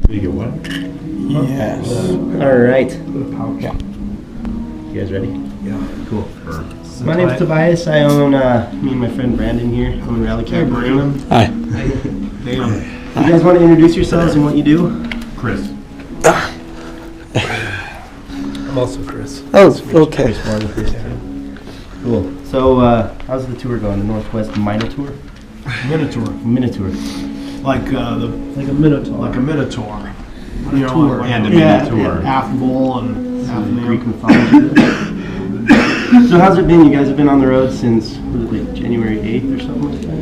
You get what? Yes. All right. Yeah. You guys ready? Yeah. Cool. My name's Tobias. I own, me and my friend Brandon here, own Rally Cab Brandon. Hi. You guys want to introduce yourselves and what you do? Chris. I'm also Chris. Oh, okay. Chris Warren, Chris too. Cool. So, how's the tour going? The Northwest Minotaur? Minotaur. Like Like a Minotaur. like a minotaur. You know, Tour. like And a Yeah. minotaur. half bull and half man. Greek mythology. So how's it been? You guys have been on the road since, was it like January 8th or something like that?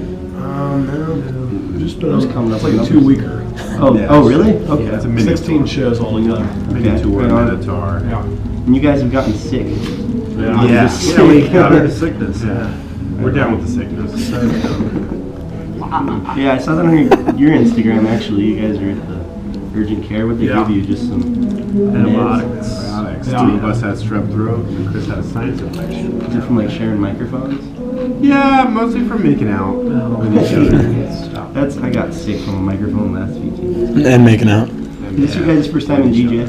No, just been Just coming up it's like a with 2 weeker. Oh, Yeah. oh really? Okay. Yeah, it's a minotaur. 16 shows altogether. Minotaur, Right on. minotaur. Yeah. And you guys have gotten sick. Yeah, Just we sick. got the sickness. Yeah. We're down with the sickness. Yeah, I saw that on your Instagram actually. You guys are at the urgent care. What they Yeah. give you? Just some Antibiotics. Yeah. Two of us had strep throat, and Chris had a sinus infection. Is it from like sharing microphones? Yeah, mostly from making out with each other. That's I got sick from a microphone last few days. And making out. Is this your guys' first time in DJ?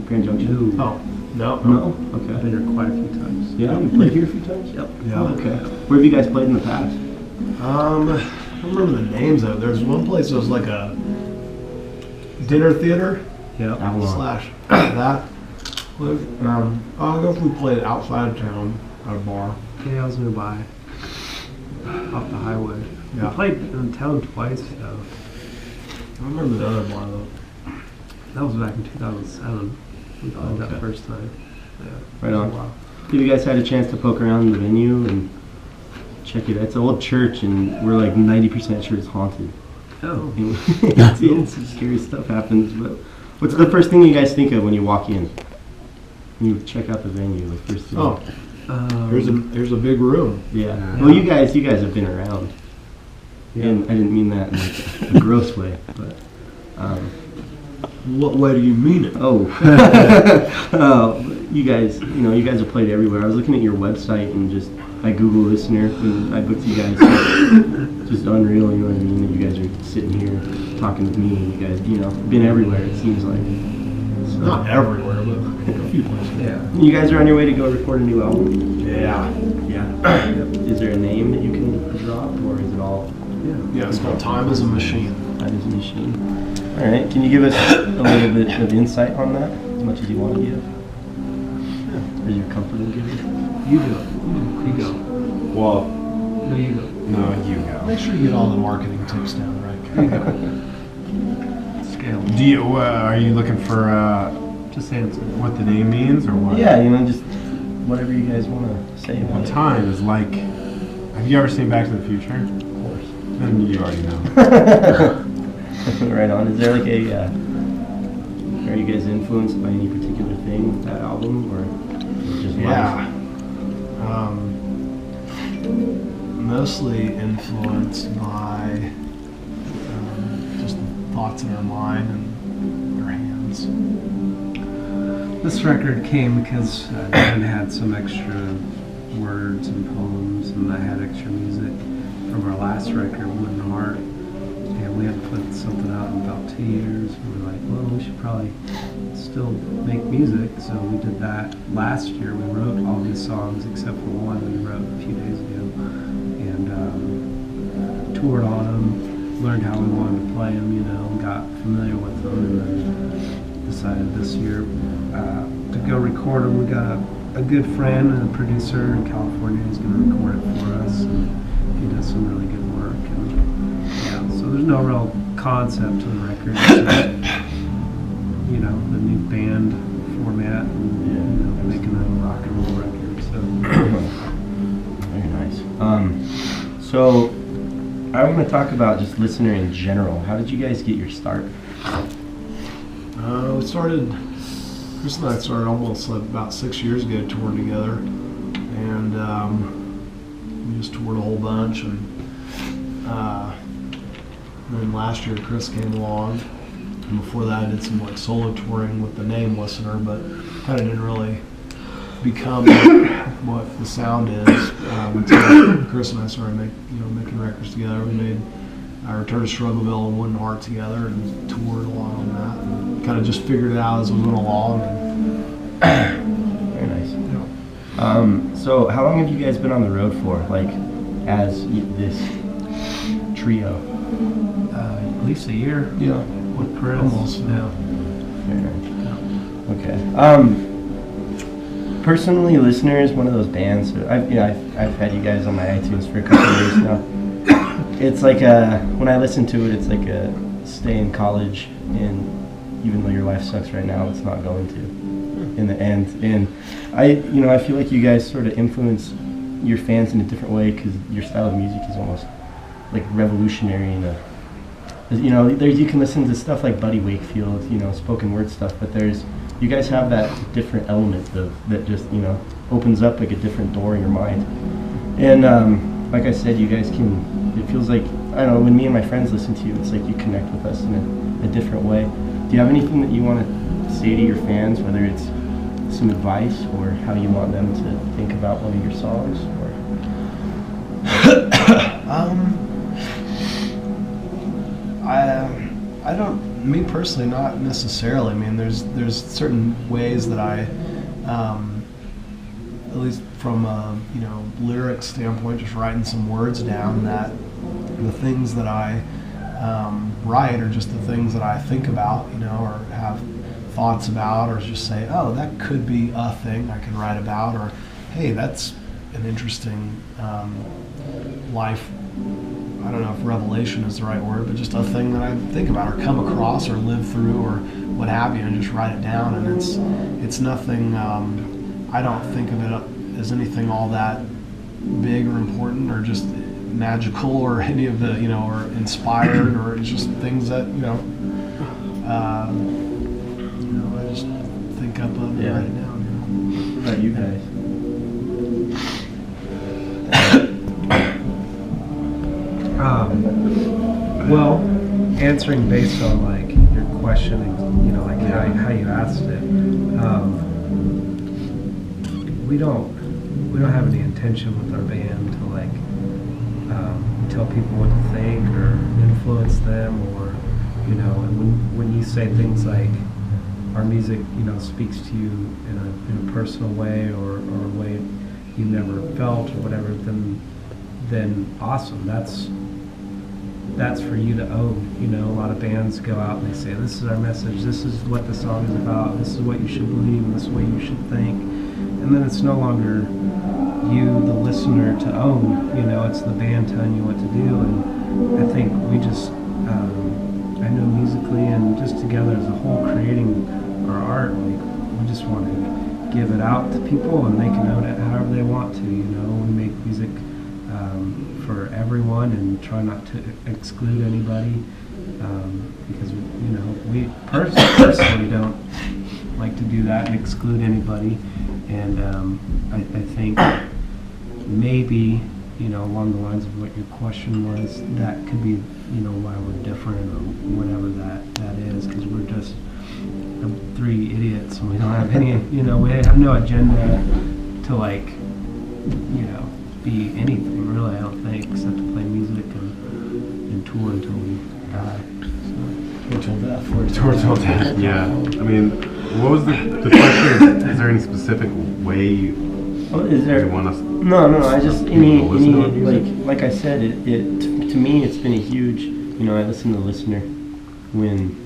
Grand Junction? Oh, no. No? Okay. I've been here quite a few times. Yeah, you played here a few times? Yep. Yeah. Oh, okay. Where have you guys played in the past? I don't remember the names though. There's one place that was like a dinner theater Avalon. slash that. I guess we played outside of town at a bar. Yeah, I was nearby. Off the highway. Yeah. I played in town twice, though. I remember the other bar though. That was back in 2007. We played that first time. Yeah. Right on. Wow. Have you guys had a chance to poke around the venue and check it? It's an old church and we're like 90% sure it's haunted. Oh. It's scary stuff happens, but what's the first thing you guys think of when you walk in? When you check out the venue, like first thing? Oh, there's a big room. Yeah. Well, you guys have been around. And I didn't mean that in like a gross way, but What way do you mean it? you guys have played everywhere. I was looking at your website and just I Google listener and I booked you guys. Just unreal, you know what I mean? That you guys are sitting here talking with me. And you guys, been everywhere. It seems like. So, Not everywhere, but a few places. Yeah. you guys are on your way to go record a new album. Yeah. Yeah. Is there a name that you can drop, or is it all? Yeah, it's called Time is a Machine. That is a machine. All right. Can you give us a little bit of insight on that, as much as you want to give? Yeah. Or you're comfortable giving? You do it. You go. Well, No, you go. no, you go. Make sure you get all the marketing tips down right. You go. Scale. Do you? Are you looking for Just answer. what the name means or what? Yeah, just whatever you guys want to say Well, about it. time is like. Have you ever seen Back to the Future? Of course. Then you already know. Right on. Is there like are you guys influenced by any particular thing with that album, or just Yeah. Mostly influenced by just the thoughts in our mind and our hands. This record came because Dan had some extra words and poems, and I had extra music from our last record, Wooden Heart. And we had put something out in about 2 years. We were like, well, we should probably still make music. So we did that last year. We wrote all these songs except for one we wrote a few days ago. And toured on them, learned how we wanted to play them, got familiar with them, and then decided this year to go record them. We got a good friend and a producer in California who's going to record it for us. And he does some really good work. And yeah, so there's no real concept to the record. It's just, the new band format and making a rock and roll record. So Very nice. So I want to talk about just listener in general. How did you guys get your start? Chris and I started almost about 6 years ago touring together. And we just toured a whole bunch. And then last year Chris came along. And before that I did some solo touring with the name Listener, but kind of didn't really become what the sound is until Chris and I started making records together. We made Return to Struggleville and Wooden Heart together and toured a lot on that. And kind of just figured it out as we went along. Very nice. So how long have you guys been on the road for, like, as this trio? At least a year. Yeah. With Chris. Almost. Yeah. Very nice. Okay. Personally, Listener is one of those bands. I've had you guys on my iTunes for a couple of years now. It's like when I listen to it, it's like a stay in college, and even though your life sucks right now, it's not going to in the end. And I feel like you guys sort of influence your fans in a different way because your style of music is almost like revolutionary in a. You can listen to stuff like Buddy Wakefield, spoken word stuff, but you guys have that different element that just, opens up like a different door in your mind. And like I said, you guys it feels like, I don't know, when me and my friends listen to you, it's like you connect with us in a different way. Do you have anything that you want to say to your fans, whether it's some advice or how you want them to think about one of your songs? I don't, me personally, not necessarily. I mean, there's certain ways that I, at least from a, lyric standpoint, just writing some words down, that the things that I write are just the things that I think about, or have thoughts about, or just say, oh, that could be a thing I can write about, or hey, that's an interesting life. I don't know if revelation is the right word, but just a thing that I think about or come across or live through or what have you, and just write it down. And it's nothing, I don't think of it as anything all that big or important or just magical or any of the, or inspired, or it's just things that, I just think up of and write it down. What about you guys? Well, answering based on like your question, like how you asked it, we don't have any intention with our band to like tell people what to think or influence them, or and when you say things like our music speaks to you in a personal way or a way you never felt or whatever, then awesome. That's for you to own. A lot of bands go out and they say, this is our message, this is what the song is about, this is what you should believe, and this is what you should think. And then it's no longer you, the listener, to own. It's the band telling you what to do. And I think we just, I know musically and just together as a whole, creating our art, like we just want to give it out to people and they can own it however they want to. We make music for everyone and try not to exclude anybody, because we personally don't like to do that and exclude anybody. And I think maybe along the lines of what your question was, that could be why we're different or whatever that is, because we're just three idiots and we don't have any we have no agenda to like be anything really, I don't think, except to play music and tour until we die. Tour till death. Tour till death. Yeah. I mean, what was the question? Is there any specific way you want us? No. I just like I said, it to me it's been a huge. I listen to Listener when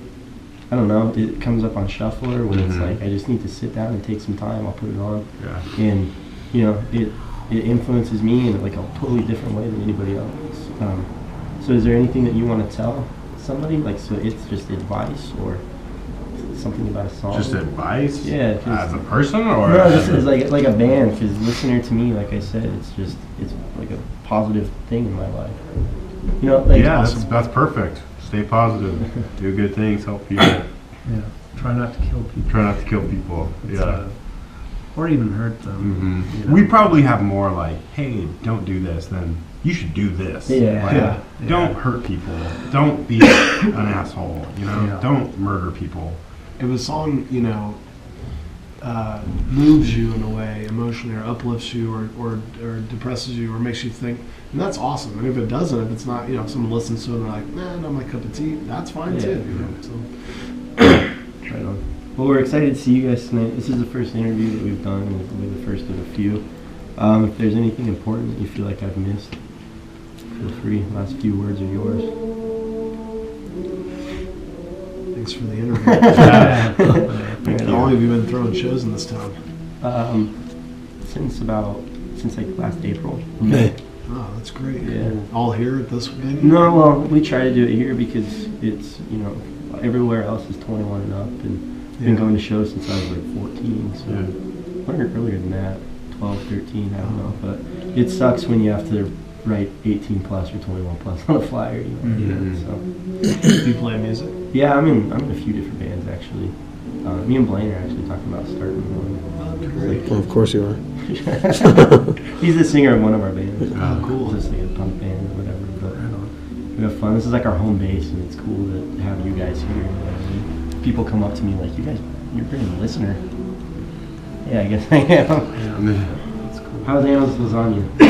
I don't know, it comes up on shuffle, or when it's like I just need to sit down and take some time. I'll put it on, and it influences me in like a totally different way than anybody else. So is there anything that you want to tell somebody? Like, so it's just advice or something about a song? Just advice? Yeah. As a person, or? No, just as like a band, because Listener to me, like I said, it's like a positive thing in my life. Awesome. That's perfect. Stay positive. Do good things, help people. Yeah. Try not to kill people. Or even hurt them. We probably have more like, hey, don't do this, then you should do this. Don't hurt people. Don't be an asshole. Don't murder people. If a song, moves you in a way emotionally, or uplifts you, or depresses you, or makes you think, and that's awesome. And if it doesn't, if it's not, if someone listens to it and they're like, nah, not my cup of tea, that's fine too. So. Try Well, we're excited to see you guys tonight. This is the first interview that we've done, and it'll be the first of a few. If there's anything important that you feel like I've missed, feel free. Last few words are yours. Thanks for the interview. How long have you been throwing shows in this town? Since like last April. May. Oh, that's great. Yeah. All here at this venue? No, well, we try to do it here because it's, everywhere else is 21 and up, and been going to shows since I was like 14, so earlier than that, 12, 13, I don't know, but it sucks when you have to write 18 plus or 21 plus on a flyer, so. Do you play music? Yeah, I'm in a few different bands actually. Me and Blaine are actually talking about starting one. Well, of course you are. He's the singer of one of our bands. Oh, cool. It's just like a punk band or whatever, but we have fun. This is like our home base, and it's cool to have you guys here. People come up to me like, you're a pretty listener. Yeah, I guess I am. Yeah. That's cool. How's Anna's lasagna? I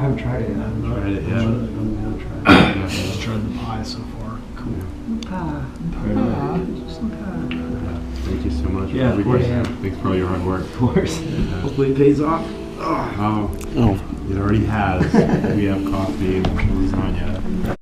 haven't tried it. Tried it, yeah. I'm gonna try it. Just tried the pie so far. Cool. Thank you so much. Yeah, for of course. everything. Thanks for all your hard work. Of course. Hopefully it pays off. Oh, it already has. We have coffee and lasagna.